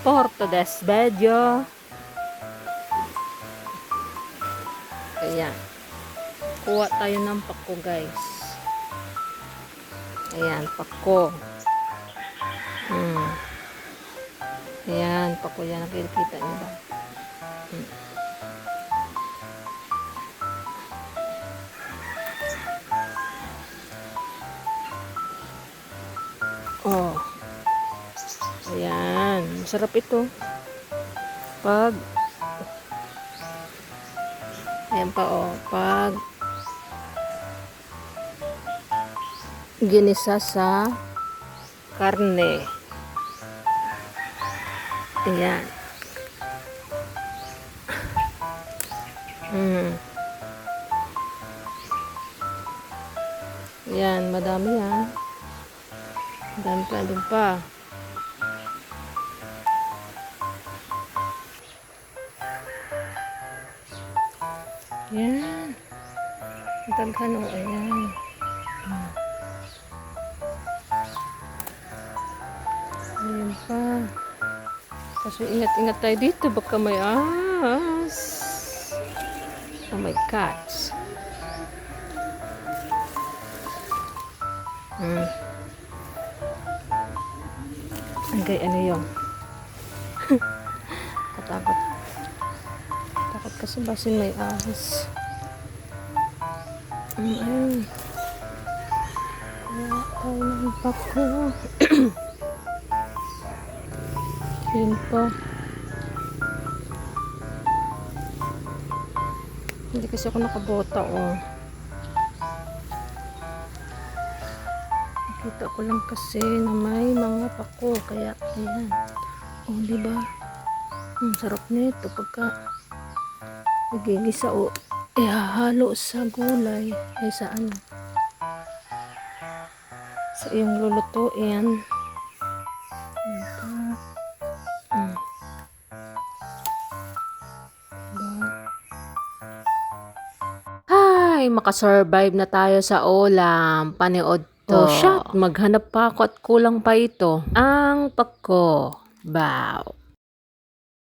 for today's video. Ayan. Kuha tayo ng pako, guys. Ayan, pako. Ayan, pako yan. Nakikita niyo ba? Oh. Ayan. Masarap ito. Ayan pa, oh. Pag ginisa sa karne. Ayan. Ayan, madami yan. Madami pa, doon pa. Ayan. Mataghan, oh. Ayan. Ayan pa. Kaso ingat-ingat tayo dito. Baka may ahas. Oh my gosh. Agay, ano yung katakot. Takot kasi basin may ahas. Ayun. Kaya tayo ng pako. Yun po. Hindi kasi ako nakabota, oh. Nakita ko lang kasi na may mga pako. Kaya, ayan. Oh, diba? Sarap nito pagka nagigisa, oh. Ihahalo sa gulay. Ay, sa ano? Sa iyong lulutuin. Ay, makasurvive na tayo sa ulam. Panood to. Oh, shit. Maghanap pa ako at kulang pa ito. Ang pako. Bow.